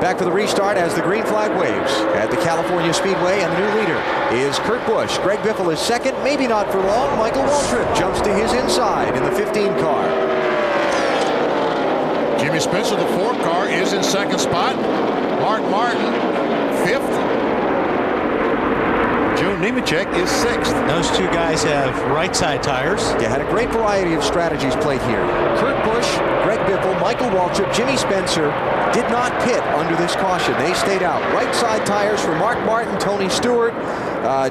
Back for the restart as the green flag waves at the California Speedway, and the new leader is Kurt Busch. Greg Biffle is second, maybe not for long. Michael Waltrip jumps to his inside in the 15 car. Jimmy Spencer, the 4 car, is in second spot. Mark Martin, 5th. Joe Nemechek is 6th. Those two guys have right side tires. They had a great variety of strategies played here. Kurt Busch, Greg Biffle, Michael Waltrip, Jimmy Spencer did not pit under this caution. They stayed out. Right side tires for Mark Martin, Tony Stewart,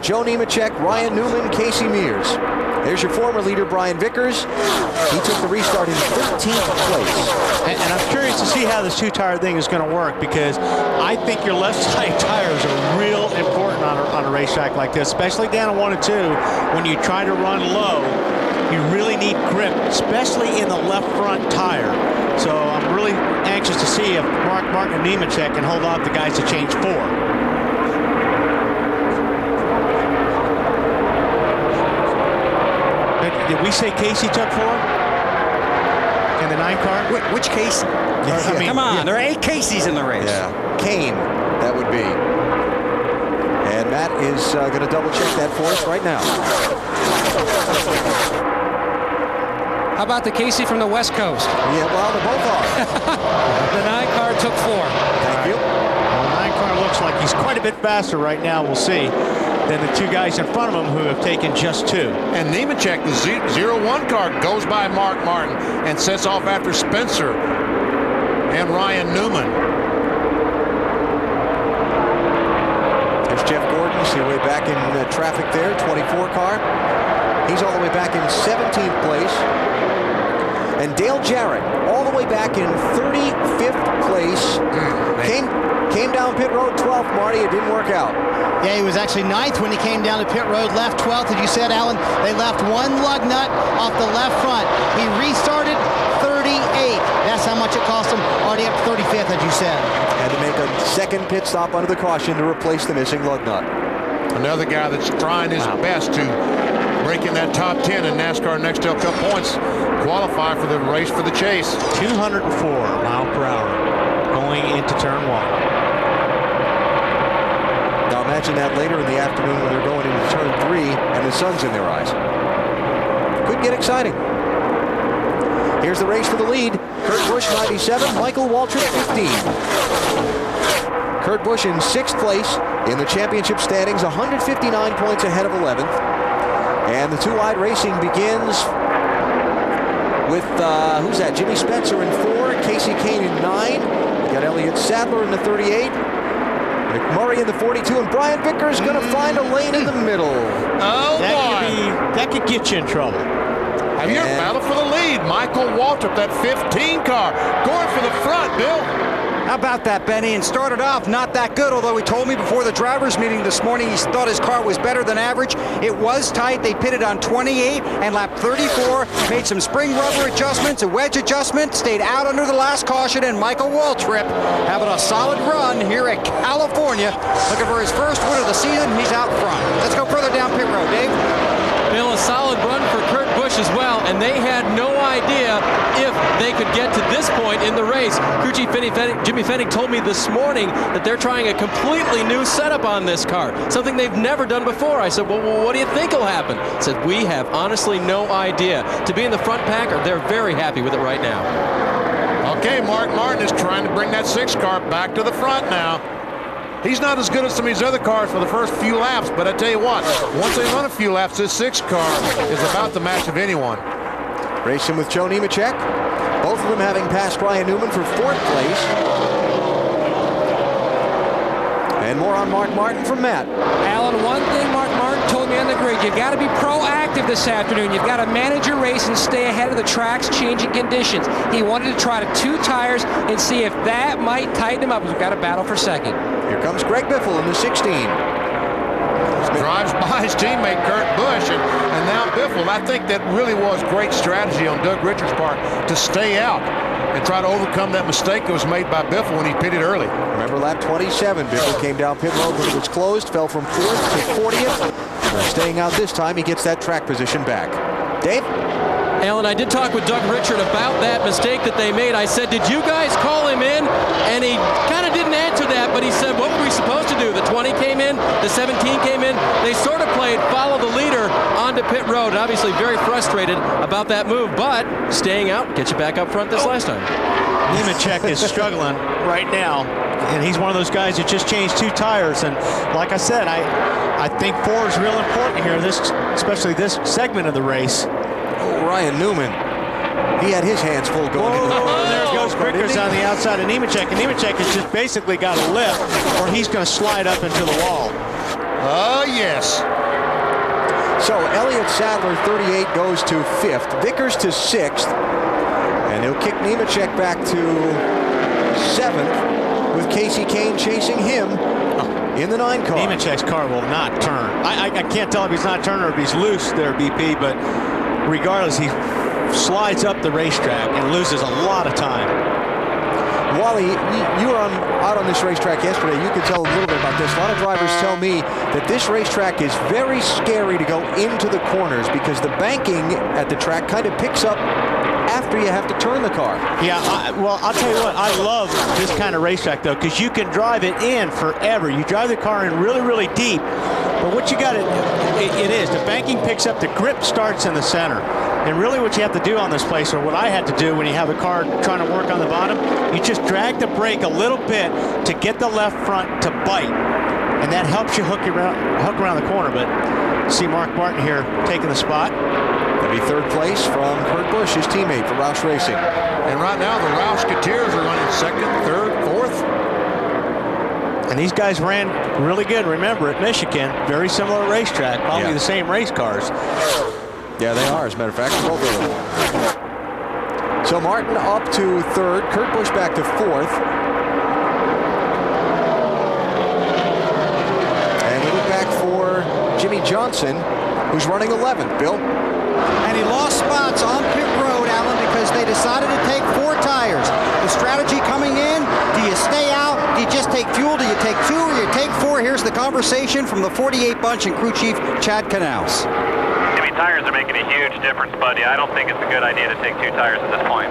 Joe Nemechek, Ryan Newman, Casey Mears. There's your former leader, Brian Vickers. He took the restart in 13th place. And I'm curious to see how this two-tire thing is going to work, because I think your left side tires are real important on a racetrack like this, especially down at 1 and 2. When you try to run low, you really need grip, especially in the left front tire. So I'm really anxious to see if Mark Martin and Nemechek can hold off the guys to change 4. Did we say Casey took 4 in the 9 car? Which Casey? I mean, come on, there are 8 Caseys in the race. Yeah, Kane, that would be. And Matt is going to double check that for us right now. How about the Casey from the West Coast? Yeah, well, they both are. The 9 car took 4. Thank you. Well, the 9 car looks like he's quite a bit faster right now. We'll see. Than the 2 guys in front of him who have taken just 2. And Nemechek, the 0-1 car, goes by Mark Martin and sets off after Spencer and Ryan Newman. There's Jeff Gordon, see way back in traffic there, 24 car. He's all the way back in 17th place. And Dale Jarrett, all the way back in 35th place. Came down pit road 12th, Marty. It didn't work out. Yeah, he was actually 9th when he came down to pit road, left 12th. As you said, Alan, they left 1 lug nut off the left front. He restarted 38th. That's how much it cost him. Already up to 35th, as you said. Had to make a second pit stop under the caution to replace the missing lug nut. Another guy that's trying his best to break in that top 10 in NASCAR Next Cup points, qualify for the race for the chase. 204 mile per hour going into turn 1. Now imagine that later in the afternoon when they're going into turn 3 and the sun's in their eyes. Could get exciting. Here's the race for the lead. Kurt Busch 97, Michael Waltrip 15. Kurt Busch in 6th place in the championship standings, 159 points ahead of 11th. And the 2-wide racing begins with, who's that? Jimmy Spencer in 4, Casey Kane in 9. We got Elliott Sadler in the 38. McMurray in the 42, and Brian Vickers going to find a lane in the middle. Oh, that could get you in trouble. Have you battle for the lead? Michael Waltrip, that 15 car, going for the front, Bill. How about that, Benny? And started off not that good, although he told me before the drivers' meeting this morning he thought his car was better than average. It was tight. They pitted on 28 and lap 34, made some spring rubber adjustments, a wedge adjustment, stayed out under the last caution, and Michael Waltrip having a solid run here at California, looking for his first win of the season. He's out front. Let's go further down pit road, Dave. Bill, a solid run for Kurt Busch as well, and they had no idea if they could get to this point in the race. Jimmy Fennig told me this morning that they're trying a completely new setup on this car, something they've never done before. I said, well, what do you think will happen? He said, we have honestly no idea. To be in the front packer, they're very happy with it right now. Okay, Mark Martin is trying to bring that 6 car back to the front now. He's not as good as some of these other cars for the first few laps, but I tell you what, once they run a few laps, this 6 car is about the match of anyone. Racing with Joe Nemechek, both of them having passed Ryan Newman for 4th place. And more on Mark Martin from Matt. Alan, one thing Mark Martin told me on the grid, you've got to be proactive this afternoon. You've got to manage your race and stay ahead of the track's changing conditions. He wanted to try to 2 tires and see if that might tighten him up. We've got to battle for second. Here comes Greg Biffle in the 16. Drives by his teammate Kurt Busch, and now Biffle. I think that really was great strategy on Doug Richards' part to stay out and try to overcome that mistake that was made by Biffle when he pitted early. Remember lap 27, Biffle came down pit road when it was closed, fell from 4th to 40th. Staying out this time, he gets that track position back. Dave? Alan, I did talk with Doug Richard about that mistake that they made. I said, did you guys call him in? And he kind of didn't answer. The 17 came in. They sort of played follow the leader onto pit road. And obviously very frustrated about that move, but staying out gets you back up front this last time. Nemechek is struggling right now, and he's one of those guys that just changed 2 tires. And like I said, I think 4 is real important here, especially this segment of the race. Oh, Ryan Newman. He had his hands full going into the corner. There goes Crickers on the outside of Nemechek, and Nemechek has just basically got a lift, or he's going to slide up into the wall. Oh, yes. So Elliott Sadler, 38, goes to 5th. Vickers to 6th. And he'll kick Nemechek back to 7th with Casey Kane chasing him in the 9 car. Nemechek's car will not turn. I can't tell if he's not turning or if he's loose there, BP, but regardless, he slides up the racetrack and loses a lot of time. Wally, you were out on this racetrack yesterday. You could tell a little bit about this. A lot of drivers tell me that this racetrack is very scary to go into the corners because the banking at the track kind of picks up after you have to turn the car. Yeah, well, I'll tell you what, I love this kind of racetrack, though, because you can drive it in forever. You drive the car in really, really deep, but what you got it is, the banking picks up, the grip starts in the center. And really what you have to do on this place, or what I had to do when you have a car trying to work on the bottom, you just drag the brake a little bit to get the left front to bite. And that helps you hook around the corner. But see Mark Martin here taking the spot. That'll be 3rd place from Kurt Busch, his teammate for Roush Racing. And right now the Roush-Keteers are running 2nd, 3rd, 4th. And these guys ran really good, remember, at Michigan. Very similar racetrack, probably the same race cars. Yeah, they are, as a matter of fact, both of them. So Martin up to 3rd, Kurt Busch back to 4th. And we look back for Jimmy Johnson, who's running 11th. Bill? And he lost spots on pit road, Alan, because they decided to take 4 tires. The strategy coming in, do you stay out? Do you just take fuel? Do you take 2 or you take 4? Here's the conversation from the 48 bunch and crew chief Chad Canals. Tires are making a huge difference, buddy. I don't think it's a good idea to take 2 tires at this point.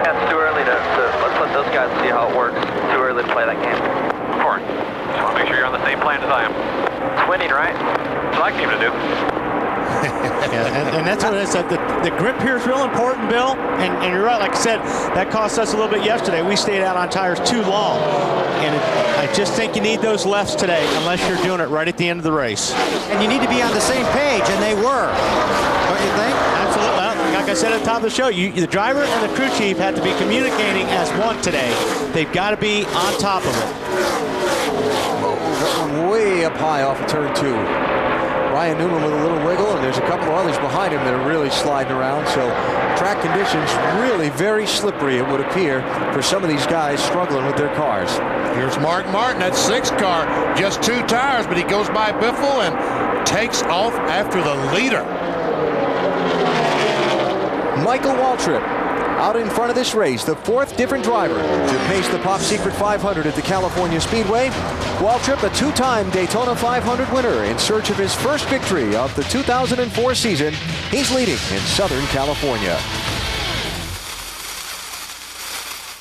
Yeah, it's too early to let's let those guys see how it works. Too early to play that game. Of course. Just want to make sure you're on the same plan as I am. It's winning, right? That's what I came to do. Yeah, and that's what it is. The grip here is real important, Bill. And you're right, like I said, that cost us a little bit yesterday. We stayed out on tires too long. And I just think you need those lefts today, unless you're doing it right at the end of the race. And you need to be on the same page, and they were. Don't you think? Absolutely. Well, like I said at the top of the show, the driver and the crew chief have to be communicating as one today. They've got to be on top of it. Oh, that one way up high off of turn 2. Ryan Newman with a little wiggle, and there's a couple of others behind him that are really sliding around. So track conditions really very slippery, it would appear, for some of these guys struggling with their cars. Here's Mark Martin, that 6th car, just 2 tires, but he goes by Biffle and takes off after the leader. Michael Waltrip out in front of this race, the 4th different driver to pace the Pop Secret 500 at the California Speedway. Waltrip, a 2-time Daytona 500 winner, in search of his first victory of the 2004 season. He's leading in Southern California.